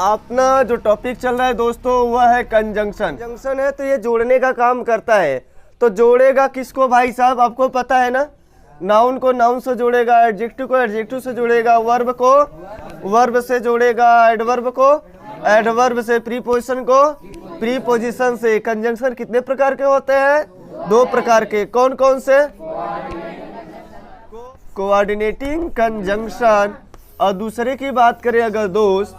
अपना जो टॉपिक चल रहा है दोस्तों वह है कंजंक्शन। कंजंक्शन है तो ये जोड़ने का काम करता है। तो जोड़ेगा किसको भाई साहब, आपको पता है ना। नाउन को नाउन से जोड़ेगा, एडजेक्टिव को एडजेक्टिव से जोड़ेगा, वर्ब को वर्ब से जोड़ेगा, एडवर्ब को एडवर्ब से, प्रीपोजिशन को प्रीपोजिशन से। कंजंक्शन कितने प्रकार के होते हैं? 2 प्रकार के। कौन कौन से? Coordinating conjunction. और दूसरे की बात करें अगर दोस्त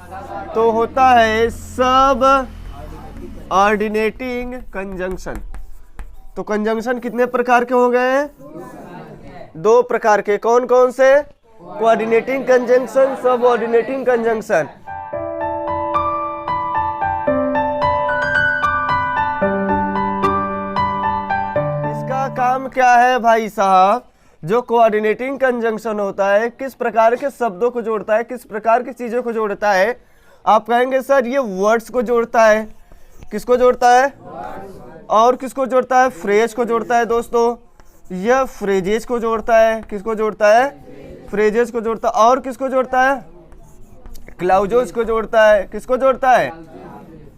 तो होता है सब ऑर्डिनेटिंग कंजंक्शन। तो कंजंक्शन कितने प्रकार के हो गए हैं? 2 प्रकार के। कौन कौन से? कोऑर्डिनेटिंग कंजंक्शन, सब ऑर्डिनेटिंग कंजंक्शन। इसका काम क्या है भाई साहब? जो कोऑर्डिनेटिंग कंजंक्शन होता है किस प्रकार के शब्दों को जोड़ता है, किस प्रकार की चीजों को जोड़ता है? आप कहेंगे सर ये वर्ड्स को जोड़ता है। किसको जोड़ता है? और किसको जोड़ता है? फ्रेज को जोड़ता है दोस्तों। यह फ्रेजेस को जोड़ता है। किसको जोड़ता है? फ्रेजेस को जोड़ता है। और किसको जोड़ता है? क्लाउजेस को जोड़ता है। किसको जोड़ता है?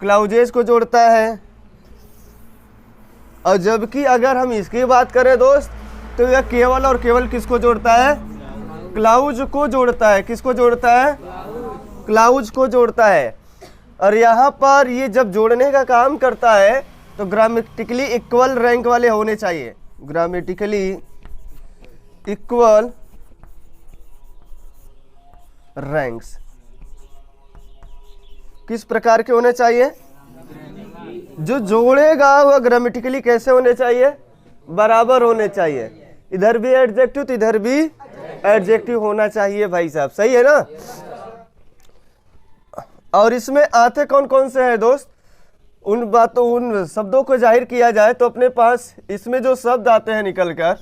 क्लाउजेस को जोड़ता है। और जबकि अगर हम इसकी बात करें दोस्त तो यह केवल और केवल किसको जोड़ता है? क्लाउज को जोड़ता है। किसको जोड़ता है? क्लाउज को जोड़ता है। और यहाँ पर ये जब जोड़ने का काम करता है तो ग्रामेटिकली इक्वल रैंक वाले होने चाहिए। ग्रामेटिकली इक्वल रैंक्स किस प्रकार के होने चाहिए? जो जोड़ेगा वह ग्रामेटिकली कैसे होने चाहिए? बराबर होने चाहिए। इधर भी एडजेक्टिव तो इधर भी एडजेक्टिव होना चाहिए भाई साहब। सही है ना। और इसमें आते कौन कौन से हैं दोस्त? उन शब्दों को जाहिर किया जाए तो अपने पास इसमें जो शब्द आते हैं निकलकर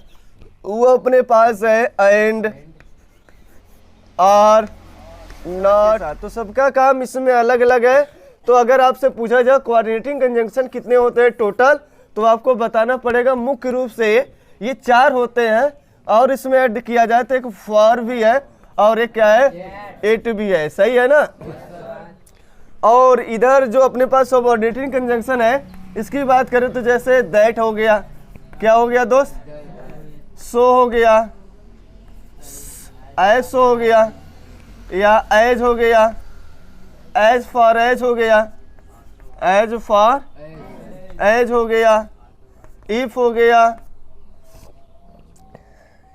वो अपने पास है एंड, आर, नॉट। तो सबका काम इसमें अलग अलग है। तो अगर आपसे पूछा जाए कोऑर्डिनेटिंग कंजंक्शन कितने होते हैं टोटल, तो आपको बताना पड़ेगा मुख्य रूप से ये 4 होते हैं। और इसमें ऐड किया जाए तो एक फॉर भी है और एक क्या है? एट भी है। सही है ना। और इधर जो अपने पास सबऑर्डिनेटिंग कंजंक्शन है इसकी बात करें तो जैसे दैट हो गया, क्या हो गया दोस्त? सो हो गया, एज हो गया, या एज हो गया, एज फॉर एज हो गया, एज फॉर एज हो गया, इफ हो गया,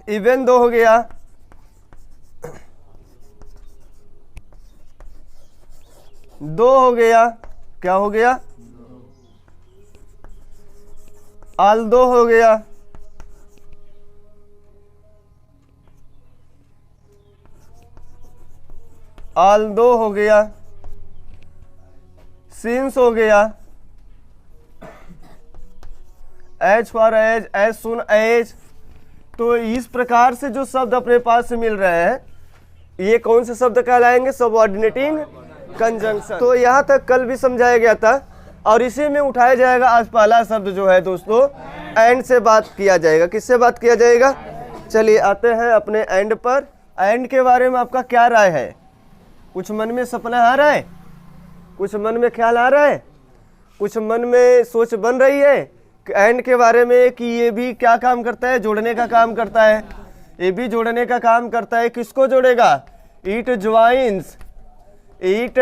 इवन दो हो गया, दो हो गया, क्या हो गया? आल दो हो गया, आल दो हो गया, सिंस हो गया, as far as, as soon as. तो इस प्रकार से जो शब्द अपने पास से मिल रहे हैं ये कौन से शब्द कहलाएंगे? Subordinating conjunction. तो यहाँ तक कल भी समझाया गया था और इसी में उठाया जाएगा आज पहला शब्द जो है दोस्तों, एंड से बात किया जाएगा। किससे बात किया जाएगा? चलिए आते हैं अपने एंड पर। एंड के बारे में आपका क्या राय है? कुछ मन में सपना आ रहा है? कुछ मन में ख्याल आ रहा है? कुछ मन में सोच बन रही है एंड के बारे में कि ये भी क्या काम करता है? जोड़ने का काम करता है। ये भी जोड़ने का काम करता है। किसको जोड़ेगा? It joins, it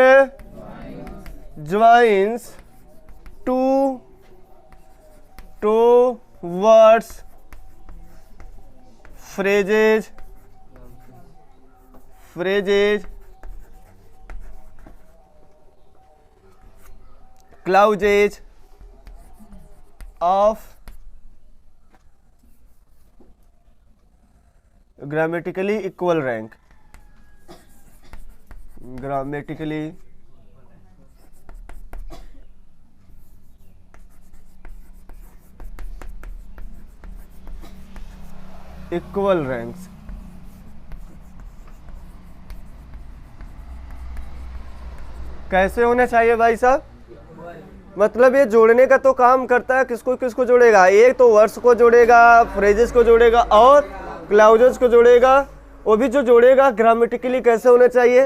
joins two words, phrases, phrases, clauses of grammatically equal rank, grammatically equal ranks। कैसे होने चाहिए भाई साहब? मतलब ये जोड़ने का तो काम करता है। किसको किसको जोड़ेगा? एक तो वर्ड्स को जोड़ेगा, फ्रेजेस को जोड़ेगा और क्लाउजेस को जोड़ेगा। वो भी जो जोड़ेगा ग्रामेटिकली कैसे होने चाहिए?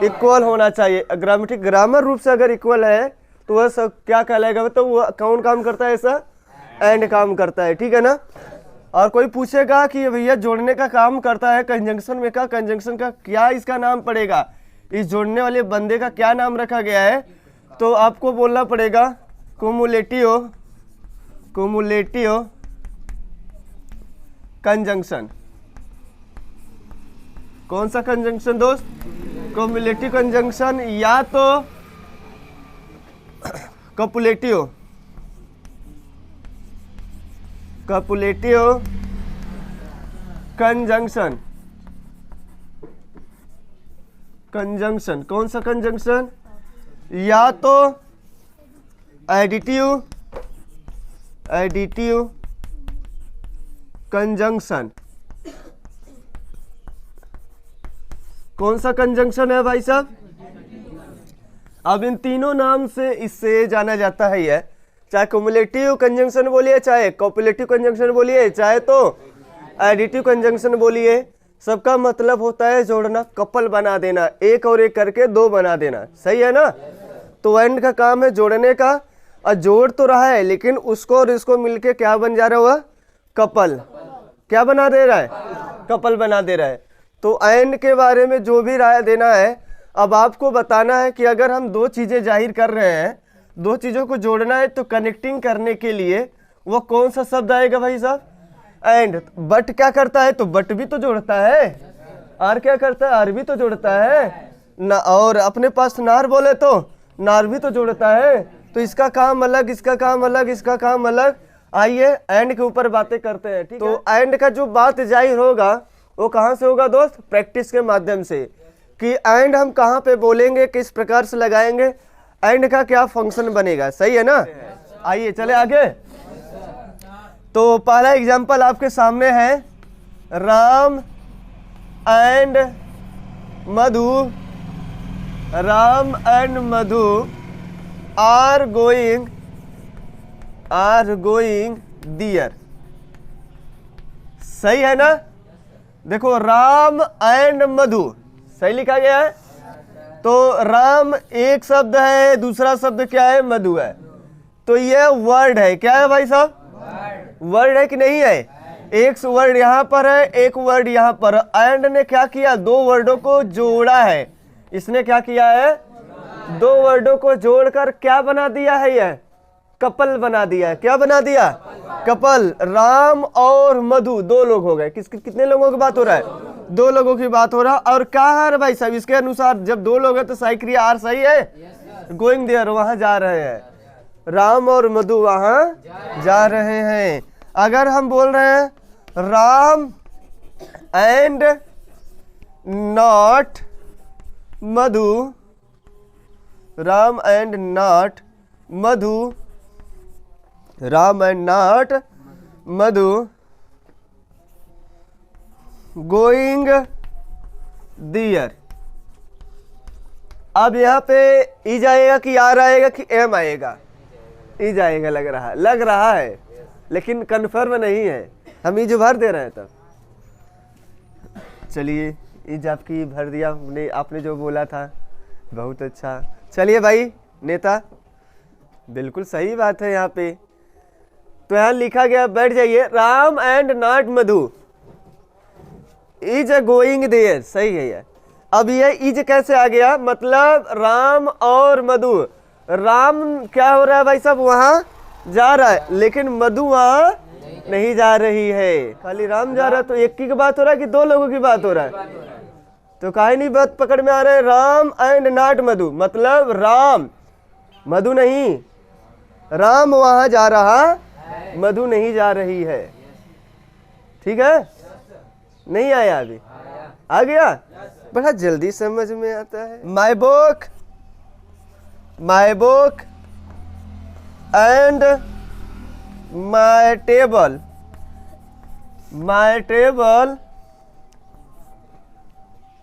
इक्वल होना चाहिए। ग्रामर रूप से अगर इक्वल है तो वह सब क्या कहलाएगा, तो वह कौन काम करता है, ऐसा एंड काम करता है, ठीक है ना। और कोई पूछेगा कि भैया जोड़ने का काम करता है कंजंक्शन में का, कंजंक्शन का क्या इसका नाम पड़ेगा, इस जोड़ने वाले बंदे का क्या नाम रखा गया है, तो आपको बोलना पड़ेगा कुमुलेटिव कंजंक्शन। कौन सा कंजंक्शन दोस्त, कुमुलेटिव कंजंक्शन, या तो कपुलेटिव कंजंक्शन। कौन सा कंजंक्शन, या तो एडिटिव कंजंक्शन। कौन सा कंजंक्शन है भाई साहब, अब इन तीनों नाम से इससे जाना जाता है। यह चाहे क्युमुलेटिव कंजंक्शन बोलिए, चाहे कॉपुलेटिव कंजंक्शन बोलिए, चाहे तो एडिटिव कंजंक्शन बोलिए, सबका मतलब होता है जोड़ना, कपल बना देना, एक और एक करके दो बना देना, सही है ना। तो एंड का काम है जोड़ने का, और जोड़ तो रहा है लेकिन उसको और इसको मिलके क्या बन जा रहा हुआ, कपल, क्या बना दे रहा है, कपल बना दे रहा है। तो एंड के बारे में जो भी राय देना है, अब आपको बताना है कि अगर हम दो चीजें जाहिर कर रहे हैं, दो चीजों को जोड़ना है, तो कनेक्टिंग करने के लिए वो कौन सा शब्द आएगा भाई साहब, एंड। बट क्या करता है, तो बट भी तो जोड़ता है, आर क्या करता है, आर भी तो जोड़ता है ना, और अपने पास नार बोले तो नार भी तो जोड़ता है। तो इसका काम अलग, इसका काम अलग, इसका काम अलग। आइए एंड के ऊपर बातें करते हैं, ठीक है। तो एंड का जो बात जाहिर होगा वो कहाँ से होगा दोस्त, प्रैक्टिस के माध्यम से, कि एंड हम कहाँ पे बोलेंगे, किस प्रकार से लगाएंगे, एंड का क्या फंक्शन बनेगा, सही है ना। आइए चले आगे। तो पहला एग्जांपल आपके सामने है, Ram and Madhu are going there, सही है ना। देखो राम एंड मधु सही लिखा गया है। तो राम एक शब्द है, दूसरा शब्द क्या है, मधु है। तो यह वर्ड है, क्या है भाई साहब, वर्ड है कि नहीं है। एक वर्ड यहाँ पर है, एक वर्ड यहाँ पर। एंड ने क्या किया, दो वर्डों को जोड़ा है। इसने क्या किया है, दो वर्डों को जोड़कर क्या बना दिया है, यह कपल बना दिया है। क्या बना दिया, कपल। राम और मधु दो लोग हो गए। कितने लोगों की बात हो रहा है, दो लोगों की बात हो रहा है। और क्या है भाई साहब, इसके अनुसार जब दो लोग हैं तो सही क्रिया आर सही है, गोइंग देयर, वहां जा रहे हैं, राम और मधु वहां जा रहे हैं। अगर हम बोल रहे हैं Ram and not Madhu, Ram and not Madhu, Ram and not Madhu going there. अब यहाँ पे इज आएगा कि आर आएगा कि एम आएगा, इज आएगा, लग रहा है लेकिन कन्फर्म नहीं है, हम इज भर दे रहे हैं। तब चलिए इज आपकी भर दिया, आपने जो बोला था, बहुत अच्छा। चलिए भाई नेता, बिल्कुल सही बात है यहाँ पे। तो यहाँ लिखा गया, बैठ जाइए, Ram and not Madhu is going there, सही है। अब ये इज कैसे आ गया, मतलब राम और मधु, राम क्या हो रहा है भाई साहब, वहां जा रहा है, लेकिन मधु वहां नहीं जा रही है। खाली राम जा रहा है। तो एक की बात हो रहा है कि दो लोगों की बात हो रहा है, तो काहे नहीं बात पकड़ में आ रहा है। राम एंड नॉट मधु, मतलब राम, मधु नहीं, राम वहां जा रहा, मधु नहीं जा रही है, ठीक है। नहीं आया अभी, आ गया, बड़ा जल्दी समझ में आता है। My book and my table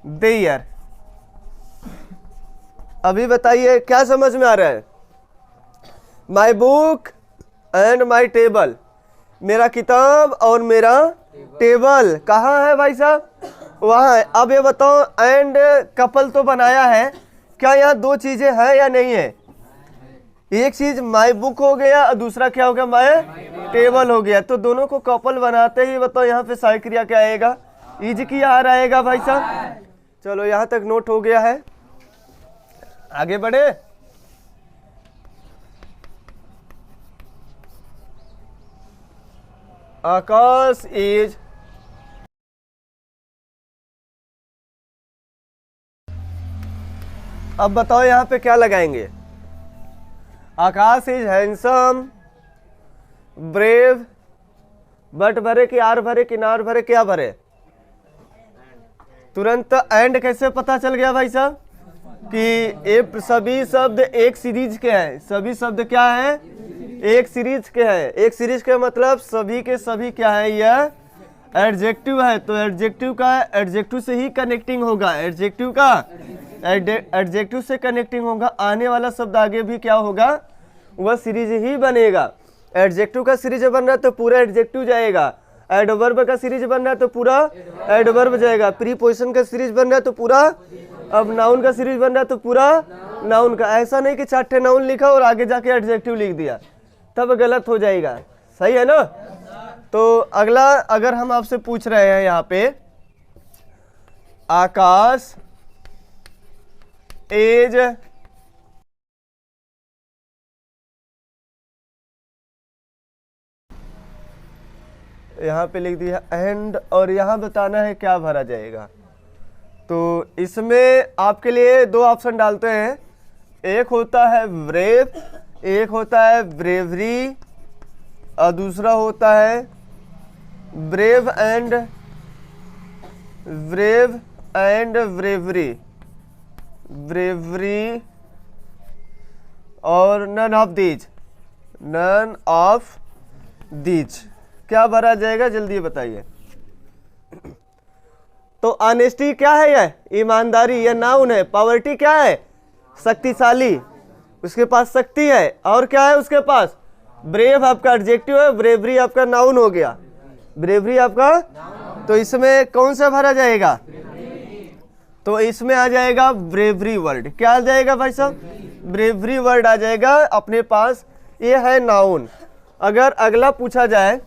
there. अभी बताइए क्या समझ में आ रहा है। My book and my table, मेरा किताब और मेरा टेबल कहाँ है भाई साहब, वहाँ है। अब ये बताओ एंड कपल तो बनाया है, क्या यहाँ दो चीजें हैं या नहीं है? एक चीज माई बुक हो गया और दूसरा क्या हो गया, माई टेबल हो गया। तो दोनों को कपल बनाते ही बताओ यहाँ पे सहायक क्रिया क्या आएगा, इज की आ रहेगा भाई साहब। चलो यहाँ तक नोट हो गया है, आगे बढ़े। आकाश इज, अब बताओ यहाँ पे क्या लगाएंगे। आकाश इज हैंडसम, ब्रेव, बट भरे कि आर भरे कि नार भरे, क्या भरे? तुरंत एंड कैसे पता चल गया भाई साहब कि ये सभी शब्द एक सीरीज के हैं। सभी शब्द क्या हैं, एक सीरीज के हैं। एक सीरीज के मतलब सभी के सभी क्या है, यह एडजेक्टिव है। तो एडजेक्टिव का एडजेक्टिव से ही कनेक्टिंग होगा, एडजेक्टिव का एडजेक्टिव से कनेक्टिंग होगा। आने वाला शब्द आगे भी क्या होगा, वह सीरीज ही बनेगा। एडजेक्टिव का सीरीज बन रहा है तो पूरा एडजेक्टिव जाएगा, एडवर्ब का सीरीज बन रहा है तो पूरा एडवर्ब जाएगा, प्रीपोजिशन का सीरीज बन रहा है तो पूरा, अब नाउन का सीरीज बन रहा है तो पूरा नाउन का। ऐसा नहीं कि 4 नाउन लिखा और आगे जाके एडजेक्टिव लिख दिया, तब गलत हो जाएगा। सही है ना? तो अगला अगर हम आपसे पूछ रहे हैं यहाँ पे, आकाश एज यहाँ पे लिख दिया एंड, और यहाँ बताना है क्या भरा जाएगा। तो इसमें आपके लिए 2 ऑप्शन डालते हैं, एक होता है ब्रेव, एक होता है ब्रेवरी, और दूसरा होता है ब्रेव एंड ब्रेवरी, ब्रेवरी और नन ऑफ दीज। क्या भरा जाएगा जल्दी बताइए। तो ऑनेस्टी क्या है, यह ईमानदारी, यह नाउन है। पॉवर्टी क्या है, शक्तिशाली, उसके पास शक्ति है। और क्या है उसके पास, ब्रेव आपका एडजेक्टिव है, ब्रेवरी आपका नाउन हो गया, ब्रेवरी आपका। तो इसमें कौन सा भरा जाएगा, तो इसमें आ जाएगा ब्रेवरी वर्ड। क्या आ जाएगा भाई साहब, ब्रेवरी वर्ड आ जाएगा अपने पास, ये है नाउन। अगर अगला पूछा जाए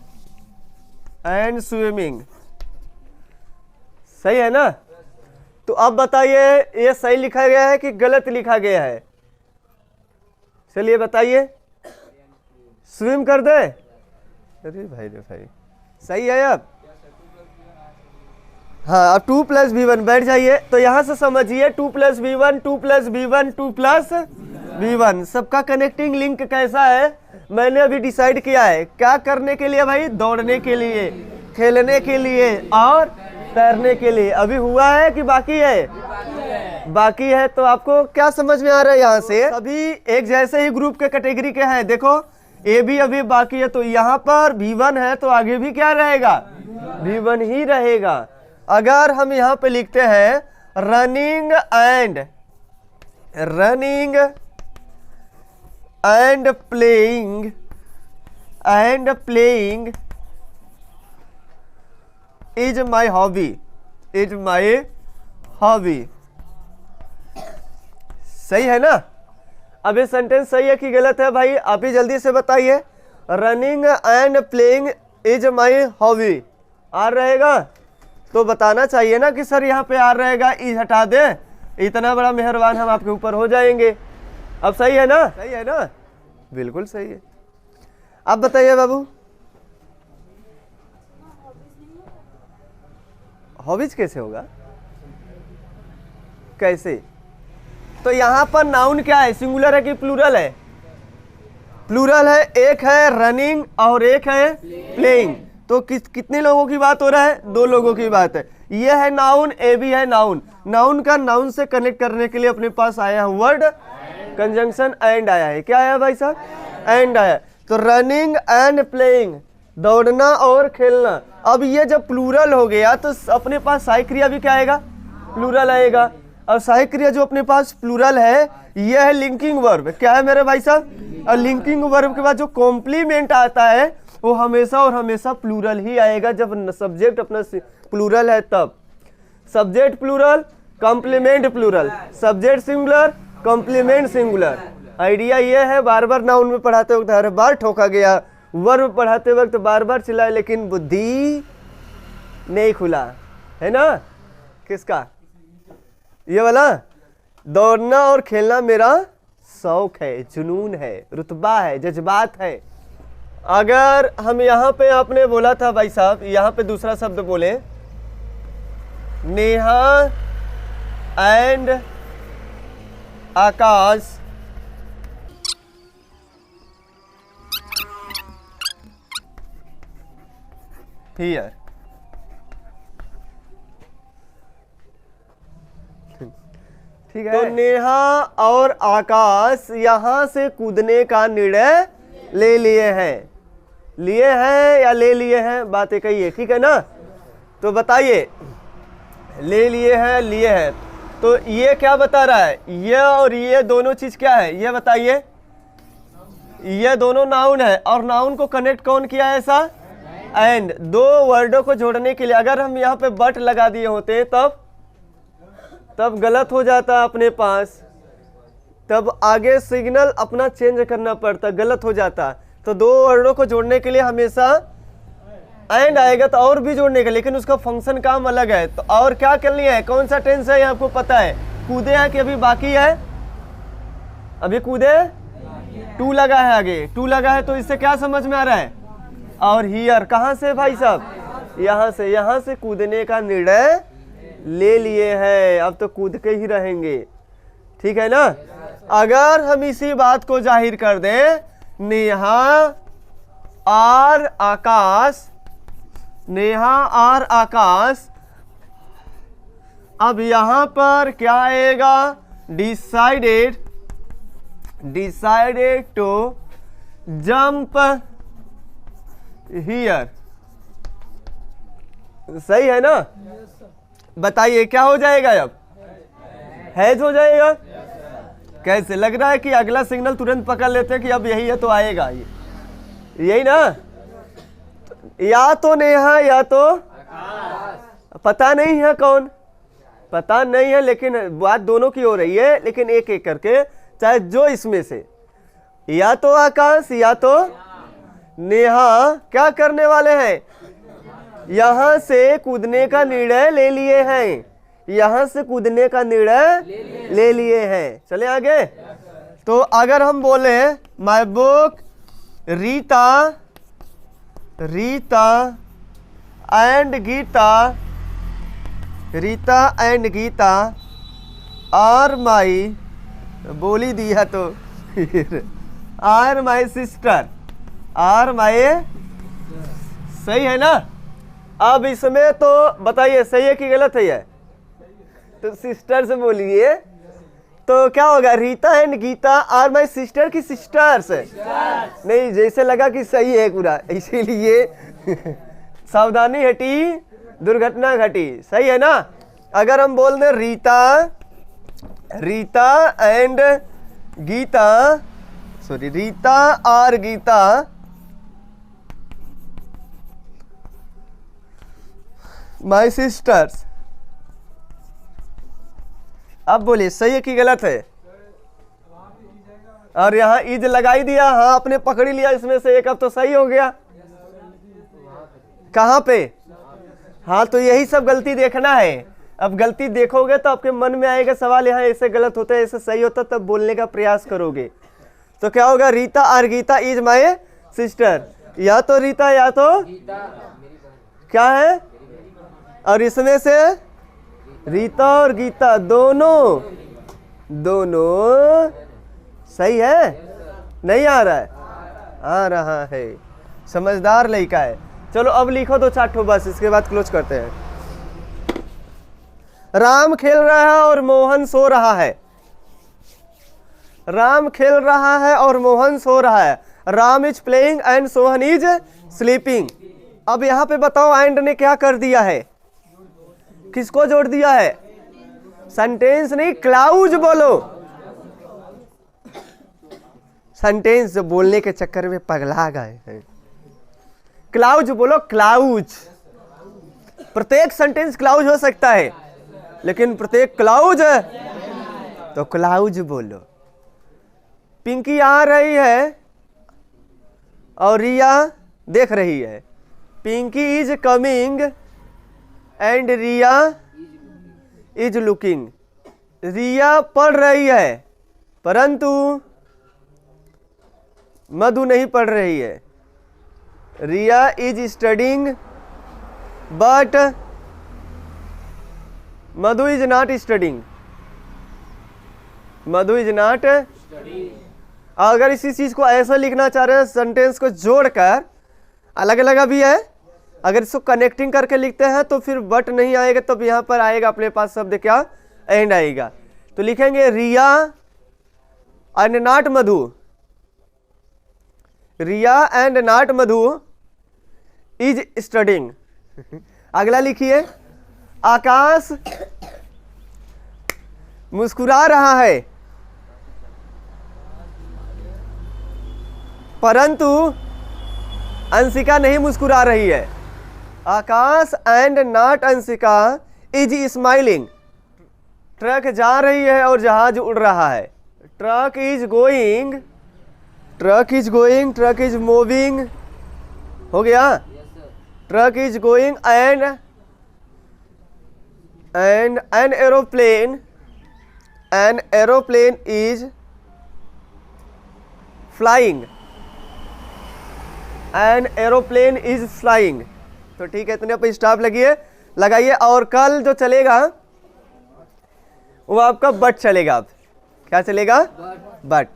एंड स्विमिंग, सही है ना? तो अब बताइए ये सही लिखा गया है कि गलत लिखा गया है, चलिए बताइए। स्विम कर दे, अरे भाई रे भाई, सही है अब। हाँ, अब 2 + v1 बैठ जाइए। तो यहां से समझिए 2 + v1, 2 + v1, 2 + v1 सबका कनेक्टिंग लिंक कैसा है मैंने अभी डिसाइड किया है। क्या करने के लिए भाई, दौड़ने के लिए, खेलने के लिए और तैरने के लिए। अभी हुआ है कि बाकी है, बाकी है। तो आपको क्या समझ में आ रहा है, यहाँ से अभी एक जैसे ही ग्रुप के कैटेगरी के हैं। देखो ए भी अभी बाकी है, तो यहाँ पर v1 है तो आगे भी क्या रहेगा, v1 ही रहेगा। अगर हम यहाँ पे लिखते हैं running and playing is my hobby, सही है ना? अब ये सेंटेंस सही है कि गलत है भाई, आप ही जल्दी से बताइए। Running and playing is my hobby, are रहेगा तो बताना चाहिए ना कि सर यहाँ पे आर रहेगा, इज हटा दे, इतना बड़ा मेहरबान हम आपके ऊपर हो जाएंगे। अब सही है ना, सही है ना, बिल्कुल सही है। अब बताइए बाबू, हॉबीज कैसे होगा, कैसे? तो यहां पर नाउन क्या है, सिंगुलर है कि प्लूरल है? प्लूरल है, एक है रनिंग और एक है प्लेइंग। तो कितने लोगों की बात हो रहा है, 2 लोगों की बात है। ये है नाउन, ए भी है नाउन। नाउन का नाउन से कनेक्ट करने के लिए अपने पास आया है वर्ड कंजंक्शन एंड आया है। क्या आया भाई साहब, एंड आया। तो रनिंग एंड प्लेइंग, दौड़ना और खेलना। अब ये जब प्लूरल हो गया तो अपने पास सहायक क्रिया भी क्या आएगा, प्लूरल आएगा। और सहायक क्रिया जो अपने पास प्लूरल है यह है लिंकिंग वर्ब। क्या है मेरे भाई साहब, और लिंकिंग वर्ब के बाद जो कॉम्प्लीमेंट आता है वो हमेशा और हमेशा प्लूरल ही आएगा, जब सब्जेक्ट अपना प्लूरल है तब। Subject plural, complement plural, subject singular, complement singular. Idea ये है, बार बार नाउन में पढ़ाते वक्त हर बार ठोका गया, वर्ब पढ़ाते वक्त बार बार चिल्लाए, लेकिन बुद्धि नहीं खुला, है ना। किसका? ये वाला। दौड़ना और खेलना मेरा शौक है, जुनून है, रुतबा है, जज्बात है। अगर हम यहाँ पे आपने बोला था भाई साहब, यहाँ पे दूसरा शब्द बोले, नेहा एंड आकाश हियर, ठीक है। तो नेहा और आकाश यहां से कूदने का निर्णय ले लिए हैं, लिए हैं या ले लिए हैं, बात एक ही है, ठीक है ना। तो बताइए, ले लिए हैं, लिए हैं, तो ये क्या बता रहा है? ये और ये दोनों चीज क्या है, ये बताइए। ये दोनों नाउन है, और नाउन को कनेक्ट कौन किया है? ऐसा एंड। दो वर्डों को जोड़ने के लिए अगर हम यहाँ पे बट लगा दिए होते तब गलत हो जाता अपने पास, तब आगे सिग्नल अपना चेंज करना पड़ता, गलत हो जाता। तो दो वर्डों को जोड़ने के लिए हमेशा एंड आएगा, तो और भी जोड़ने का, लेकिन उसका फंक्शन काम अलग है। तो और क्या करनी है, कौन सा टेंस है, आपको पता है? कूदे हैं कि अभी बाकी है? अभी कूदे, टू लगा है, आगे टू लगा है, तो इससे क्या समझ में आ रहा है? और हियर कहाँ से भाई साहब? यहाँ से कूदने का निर्णय ले लिए हैं, अब तो कूद के ही रहेंगे, ठीक है ना। अगर हम इसी बात को जाहिर कर दें, नेहा और आकाश, नेहा और आकाश, अब यहां पर क्या आएगा? डिसाइडेड टू जंप हियर, सही है ना। बताइए क्या हो जाएगा? अब हैज हो जाएगा। कैसे लग रहा है कि अगला सिग्नल तुरंत पकड़ लेते हैं कि अब यही है तो आएगा, यही ना। या तो नेहा या तो पता नहीं है कौन, पता नहीं है, लेकिन बात दोनों की हो रही है, लेकिन एक एक करके, चाहे जो इसमें से, या तो आकाश या तो नेहा क्या करने वाले हैं? यहां से कूदने का निर्णय ले लिए हैं, यहां से कूदने का निर्णय ले लिए हैं। चले आगे। तो अगर हम बोले my book Rita and Gita are my, बोली दिया तो are my sister, are my, सही है ना। अब इसमें तो बताइए सही है कि गलत है? ये तो सिस्टर से बोलिए, तो क्या होगा? Rita and Gita are my sister की सिस्टर्स, नहीं जैसे लगा कि सही है पूरा, इसीलिए सावधानी हटी दुर्घटना घटी, सही है ना। अगर हम बोल दें रीता एंड गीता, सॉरी रीता और गीता माई सिस्टर्स, अब बोलिए सही है कि गलत है? और यहाँ इज लगाई दिया, हाँ आपने पकड़ी लिया इसमें से एक, अब तो सही हो गया। कहाँ पे? हाँ तो यही सब गलती देखना है। अब गलती देखोगे तो आपके मन में आएगा सवाल, यहाँ ऐसे गलत होता है, ऐसे सही होता, तब बोलने का प्रयास करोगे। तो क्या होगा? रीता और गीता इज माई सिस्टर, या तो रीता या तो क्या है, और इसमें से रीता और गीता दोनों सही है? नहीं आ रहा है? आ रहा है, समझदार लड़का है। चलो अब लिखो दो चार ठो बस, इसके बाद क्लोज करते हैं। राम खेल रहा है और मोहन सो रहा है, राम खेल रहा है और मोहन सो रहा है। Ram is playing and Sohan is sleeping. अब यहां पे बताओ एंड ने क्या कर दिया है? किसको जोड़ दिया है? सेंटेंस नहीं, क्लाउज बोलो। सेंटेंस बोलने के चक्कर में पगला गए हैं। क्लाउज बोलो, क्लाउज। प्रत्येक सेंटेंस क्लाउज हो सकता है, लेकिन प्रत्येक क्लाउज है, तो क्लाउज बोलो। पिंकी आ रही है और रिया देख रही है। Pinky is coming and Riya is looking. Riya पढ़ रही है परंतु मधु नहीं पढ़ रही है। Riya is studying but Madhu is not studying. Madhu is not. अगर इसी चीज को ऐसा लिखना चाह रहे हैं सेंटेंस को जोड़कर, अलग अलग भी है, अगर इसको कनेक्टिंग करके लिखते हैं तो फिर बट नहीं आएगा, तब यहाँ पर आएगा अपने पास शब्द क्या, एंड आएगा। तो लिखेंगे Riya and not Madhu. Riya and not Madhu is studying. अगला लिखिए, आकाश मुस्कुरा रहा है परंतु अंशिका नहीं मुस्कुरा रही है। Akash and not Anshika is smiling. Truck जा रही है और जहाज उड़ रहा है। Truck is going, truck is going, truck is moving, हो गया। Truck is going and an aeroplane is flying. An aeroplane is flying. तो ठीक है, इतने पे स्टॉप लगाइए। और कल जो चलेगा वो आपका बट चलेगा। क्या चलेगा? बट।